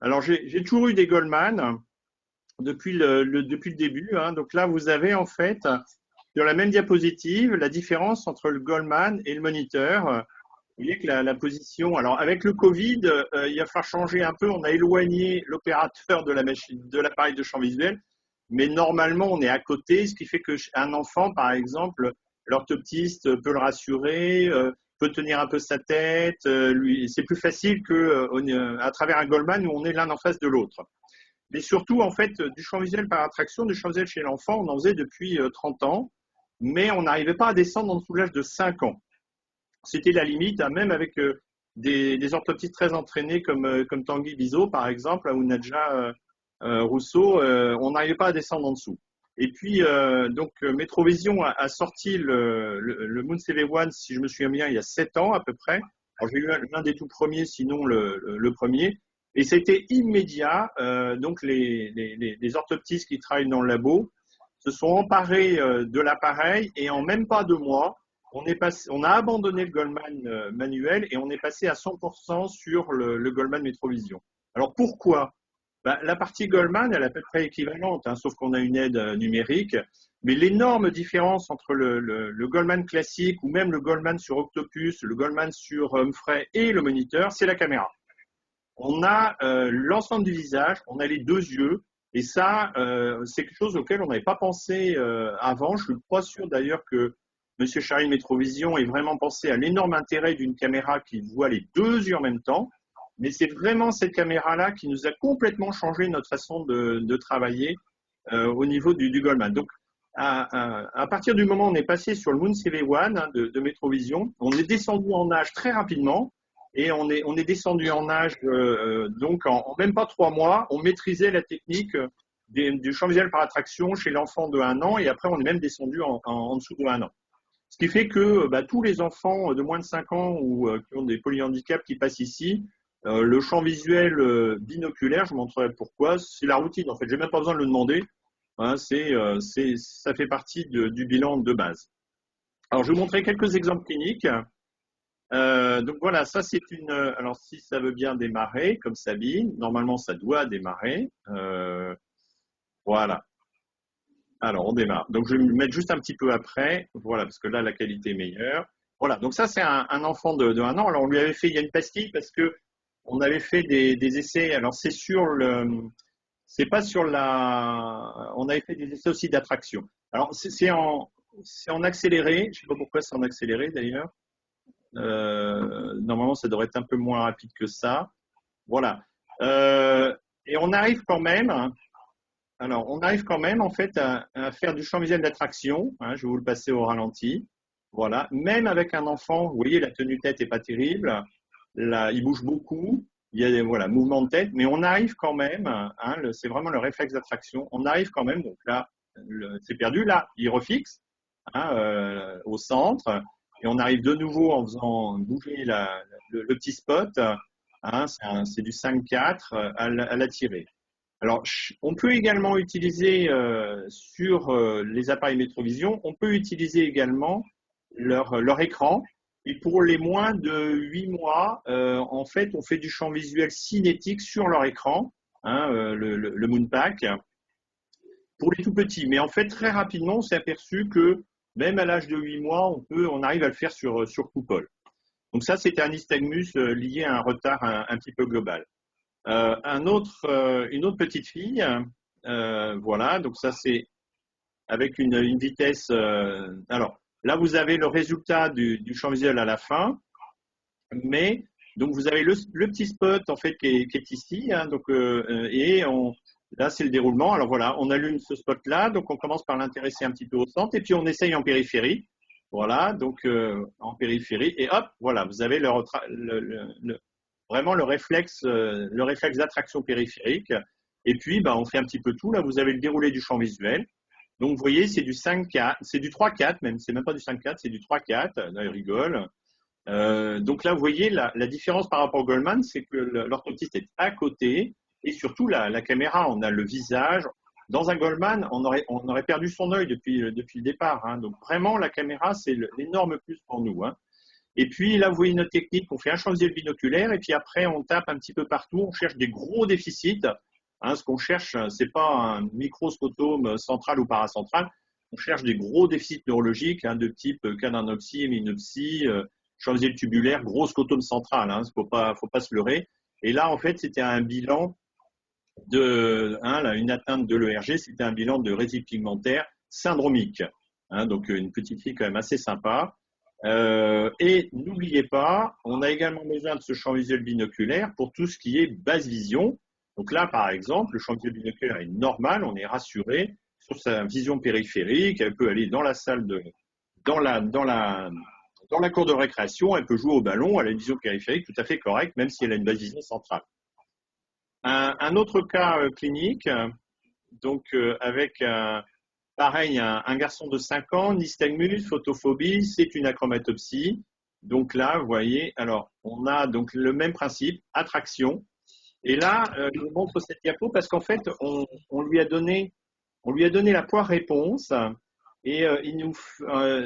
Alors, j'ai toujours eu des Goldman depuis le début, hein. Donc là, vous avez en fait sur la même diapositive la différence entre le Goldman et le moniteur. Vous voyez que la position. Alors, avec le Covid, il va falloir changer un peu. On a éloigné l'opérateur de la machine, de l'appareil de champ visuel, mais normalement, on est à côté, ce qui fait qu'un enfant, par exemple, l'orthoptiste peut le rassurer, peut tenir un peu sa tête. C'est plus facile qu'à travers un Goldman où on est l'un en face de l'autre. Mais surtout, en fait, du champ visuel par attraction, du champ visuel chez l'enfant, on en faisait depuis 30 ans, mais on n'arrivait pas à descendre en dessous de l'âge de 5 ans. C'était la limite, hein, même avec des orthoptistes très entraînés comme Tanguy Bizot, par exemple, ou Nadja Rousseau, on n'arrivait pas à descendre en dessous. Et puis, donc, Metrovision a sorti le Moon CV1, si je me souviens bien, il y a 7 ans à peu près. Alors, j'ai eu l'un des tout premiers, sinon le premier. Et c'était immédiat. Donc, les orthoptistes qui travaillent dans le labo se sont emparés de l'appareil et en même pas 2 mois, on a abandonné le Goldman manuel et on est passé à 100% sur le Goldman Metrovision. Alors pourquoi? Ben, la partie Goldman, elle est à peu près équivalente, hein, sauf qu'on a une aide numérique. Mais l'énorme différence entre le Goldman classique ou même le Goldman sur Octopus, le Goldman sur Humphrey et le moniteur, c'est la caméra. On a l'ensemble du visage, on a les deux yeux, et ça, c'est quelque chose auquel on n'avait pas pensé avant. Je ne suis pas sûr d'ailleurs que M. Charine Metrovision ait vraiment pensé à l'énorme intérêt d'une caméra qui voit les deux yeux en même temps. Mais c'est vraiment cette caméra-là qui nous a complètement changé notre façon de travailler au niveau du Goldman. Donc, à partir du moment où on est passé sur le Moon CV1 hein, de Metrovision, on est descendu en âge très rapidement et on est descendu en âge donc en même pas 3 mois, on maîtrisait la technique du champ visuel par attraction chez l'enfant de 1 an et après on est même descendu en dessous de 1 an. Ce qui fait que bah, tous les enfants de moins de 5 ans ou qui ont des polyhandicaps qui passent ici, le champ visuel binoculaire, je vous montrerai pourquoi, c'est la routine en fait, j'ai même pas besoin de le demander, hein, ça fait partie du bilan de base. Alors je vais vous montrer quelques exemples cliniques. Donc voilà, ça c'est une. Alors si ça veut bien démarrer, comme Sabine, normalement ça doit démarrer. Voilà. Alors on démarre. Donc je vais me mettre juste un petit peu après. Voilà, parce que là la qualité est meilleure. Voilà. Donc ça c'est un enfant de 1 an. Alors on lui avait fait, il y a une pastille parce que on avait fait des essais. Alors c'est pas sur la. On avait fait des essais aussi d'attraction. Alors c'est en accéléré. Je sais pas pourquoi c'est en accéléré d'ailleurs. Normalement, ça devrait être un peu moins rapide que ça. Voilà. Et on arrive quand même, alors on arrive quand même en fait à faire du champ visuel d'attraction. Hein, je vais vous le passer au ralenti. Voilà. Même avec un enfant, vous voyez, la tenue tête est pas terrible. Là, il bouge beaucoup. Il y a des voilà, mouvements de tête, mais on arrive quand même. Hein, c'est vraiment le réflexe d'attraction. On arrive quand même. Donc là, c'est perdu. Là, il refixe hein, au centre. Et on arrive de nouveau en faisant bouger le petit spot. Hein, c'est du 5-4 à la tirer. Alors, on peut également utiliser sur les appareils Metrovision, on peut utiliser également leur écran. Et pour les moins de 8 mois, en fait, on fait du champ visuel cinétique sur leur écran, hein, le Moonpack, pour les tout petits. Mais en fait, très rapidement, on s'est aperçu que même à l'âge de 8 mois, on arrive à le faire sur coupole. Donc ça, c'était un nystagmus lié à un retard un petit peu global. Une autre petite fille, voilà, donc ça c'est avec une vitesse. Alors là, vous avez le résultat du champ visuel à la fin, mais donc vous avez le petit spot en fait qui est ici, hein, donc là c'est le déroulement. Alors voilà, on allume ce spot là, donc on commence par l'intéresser un petit peu au centre et puis on essaye en périphérie. Voilà, donc en périphérie et hop, voilà, vous avez vraiment le réflexe d'attraction périphérique. Et puis, bah, on fait un petit peu tout. Là, vous avez le déroulé du champ visuel. Donc, vous voyez, c'est du 5-4, c'est du 3-4 même, c'est même pas du 5-4, c'est du 3-4. Là, il rigole. Donc là, vous voyez, la différence par rapport au Goldman, c'est que l'orthoptiste est à côté et surtout la caméra, on a le visage. Dans un Goldman, on aurait perdu son œil depuis le départ. Hein. Donc vraiment, la caméra, c'est l'énorme plus pour nous. Hein. Et puis là, vous voyez notre technique, on fait un champ visuel binoculaire et puis après, on tape un petit peu partout, on cherche des gros déficits. Hein, ce qu'on cherche, c'est pas un microscotome central ou paracentral, on cherche des gros déficits neurologiques hein, de type cananopsie, héminopsie, champ visuel tubulaire, gros scotome central, hein, faut pas se leurrer. Et là, en fait, c'était un bilan de une atteinte de l'ERG, c'était un bilan de rétine pigmentaire syndromique. Hein, donc une petite fille quand même assez sympa. Et n'oubliez pas, on a également besoin de ce champ visuel binoculaire pour tout ce qui est basse vision. Donc là, par exemple, le champ visuel binoculaire est normal, on est rassuré sur sa vision périphérique, elle peut aller dans la salle dans la cour de récréation, elle peut jouer au ballon, elle a une vision périphérique tout à fait correcte, même si elle a une basse vision centrale. Un autre cas clinique, donc avec pareil, un garçon de 5 ans, nystagmus, photophobie, c'est une achromatopsie. Donc là, vous voyez, alors on a donc le même principe, attraction. Et là, je vous montre cette diapo parce qu'en fait, on lui a donné la poire réponse. Et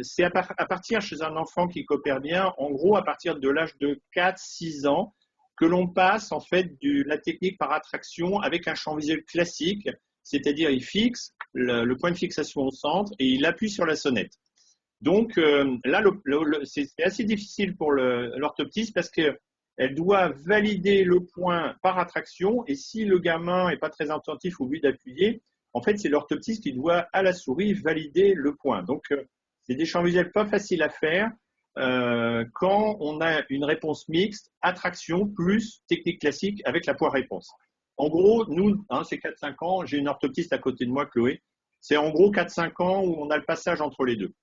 c'est à partir chez un enfant qui coopère bien, en gros à partir de l'âge de 4-6 ans, que l'on passe en fait la technique par attraction avec un champ visuel classique, c'est-à-dire il fixe le point de fixation au centre et il appuie sur la sonnette. Donc là, c'est assez difficile pour l'orthoptiste parce qu'elle doit valider le point par attraction et si le gamin n'est pas très attentif au but d'appuyer, en fait, c'est l'orthoptiste qui doit à la souris valider le point. Donc, c'est des champs visuels pas faciles à faire quand on a une réponse mixte, attraction plus technique classique avec la poire réponse. En gros, nous, hein, c'est 4-5 ans, j'ai une orthoptiste à côté de moi, Chloé, c'est en gros 4-5 ans où on a le passage entre les deux.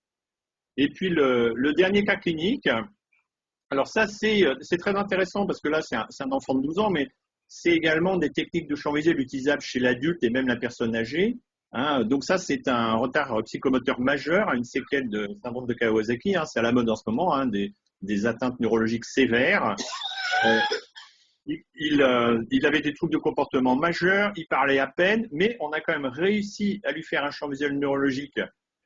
Et puis, le dernier cas clinique, alors ça, c'est très intéressant parce que là, c'est un enfant de 12 ans, mais c'est également des techniques de champ visuel utilisables chez l'adulte et même la personne âgée. Hein. Donc ça, c'est un retard psychomoteur majeur, une séquelle de syndrome de Kawasaki. Hein. C'est à la mode en ce moment, hein, des atteintes neurologiques sévères. Il avait des troubles de comportement majeurs, il parlait à peine, mais on a quand même réussi à lui faire un champ visuel neurologique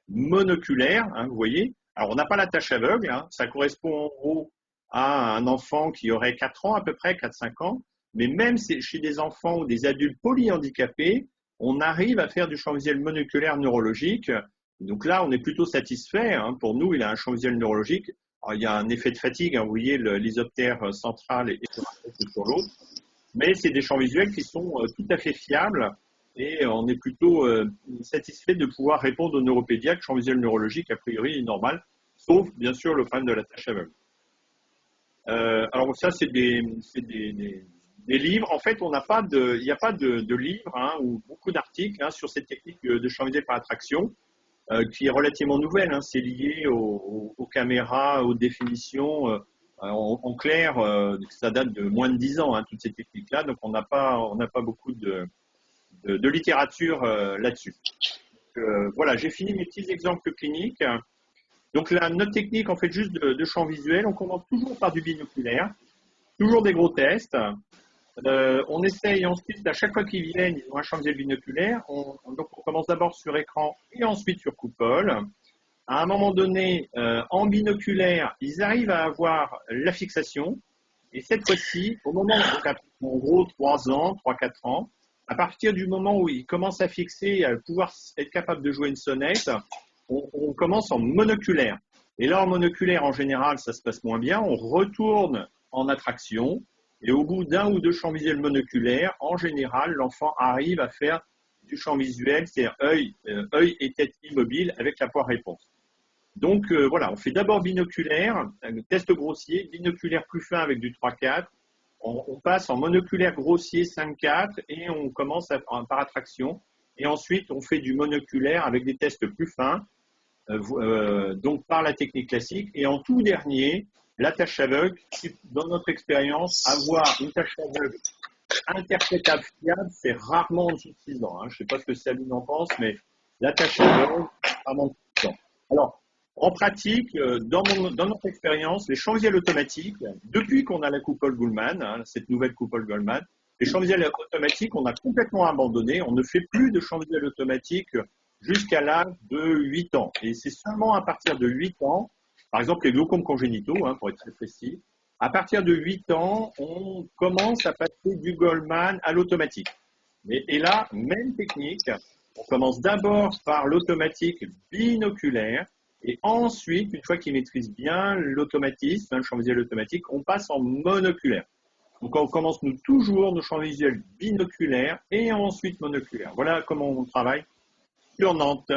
monoculaire, hein, vous voyez. Alors, on n'a pas la tache aveugle, hein, ça correspond en gros à un enfant qui aurait 4 ans à peu près, 4-5 ans, mais même chez des enfants ou des adultes polyhandicapés, on arrive à faire du champ visuel monoculaire neurologique. Donc là, on est plutôt satisfait. Hein. Pour nous, il a un champ visuel neurologique. Alors, il y a un effet de fatigue, hein, vous voyez l'isoptère central et sur l'autre, mais c'est des champs visuels qui sont tout à fait fiables et on est plutôt satisfait de pouvoir répondre aux neuropédiatres. Champ visuel neurologique, a priori, normal, sauf bien sûr le problème de la tache aveugle. Alors ça, c'est des livres. En fait, il n'y a pas de livre hein, ou beaucoup d'articles hein, sur cette technique de champ visuel par attraction. Qui est relativement nouvelle. Hein, c'est lié aux caméras, aux définitions. En clair, ça date de moins de 10 ans, hein, toutes ces techniques-là. Donc, on n'a pas beaucoup de littérature là-dessus. Voilà, j'ai fini mes petits exemples cliniques. Donc, notre technique, en fait, juste de champ visuel, on commence toujours par du binoculaire, toujours des gros tests. On essaye ensuite, à chaque fois qu'ils viennent, ils ont un champ visuel binoculaire. Donc, on commence d'abord sur écran et ensuite sur coupole. À un moment donné, en binoculaire, ils arrivent à avoir la fixation. Et cette fois-ci, au moment où, en gros, 3 ans, 3-4 ans, à partir du moment où ils commencent à fixer, à pouvoir être capable de jouer une sonnette, on commence en monoculaire. Et là, en monoculaire, en général, ça se passe moins bien. On retourne en attraction. Et au bout d'un ou deux champs visuels monoculaires, en général, l'enfant arrive à faire du champ visuel, c'est-à-dire œil et tête immobile avec la poire réponse. Donc voilà, on fait d'abord binoculaire, test grossier, binoculaire plus fin avec du 3-4, on passe en monoculaire grossier 5-4 et on commence par attraction. Et ensuite, on fait du monoculaire avec des tests plus fins, donc par la technique classique. Et en tout dernier, la tache aveugle, dans notre expérience, avoir une tache aveugle interprétable fiable, c'est rarement en dessous de 6 ans. Hein. Je ne sais pas ce que Sabine en pense, mais la tache aveugle, rarement en dessous de 6 ans. Alors, en pratique, dans notre expérience, les champs visuels automatiques, depuis qu'on a la coupole Goldman, hein, cette nouvelle coupole Goldman, les champs visuels automatiques, on a complètement abandonné. On ne fait plus de champs visuels automatiques jusqu'à l'âge de 8 ans. Et c'est seulement à partir de 8 ans Par exemple, les glaucomes congénitaux, hein, pour être très précis. À partir de 8 ans, on commence à passer du Goldman à l'automatique. Et là, même technique, on commence d'abord par l'automatique binoculaire et ensuite, une fois qu'il maîtrise bien l'automatisme, le champ visuel automatique, on passe en monoculaire. Donc on commence nous toujours nos champs visuels binoculaires et ensuite monoculaires. Voilà comment on travaille sur Nantes.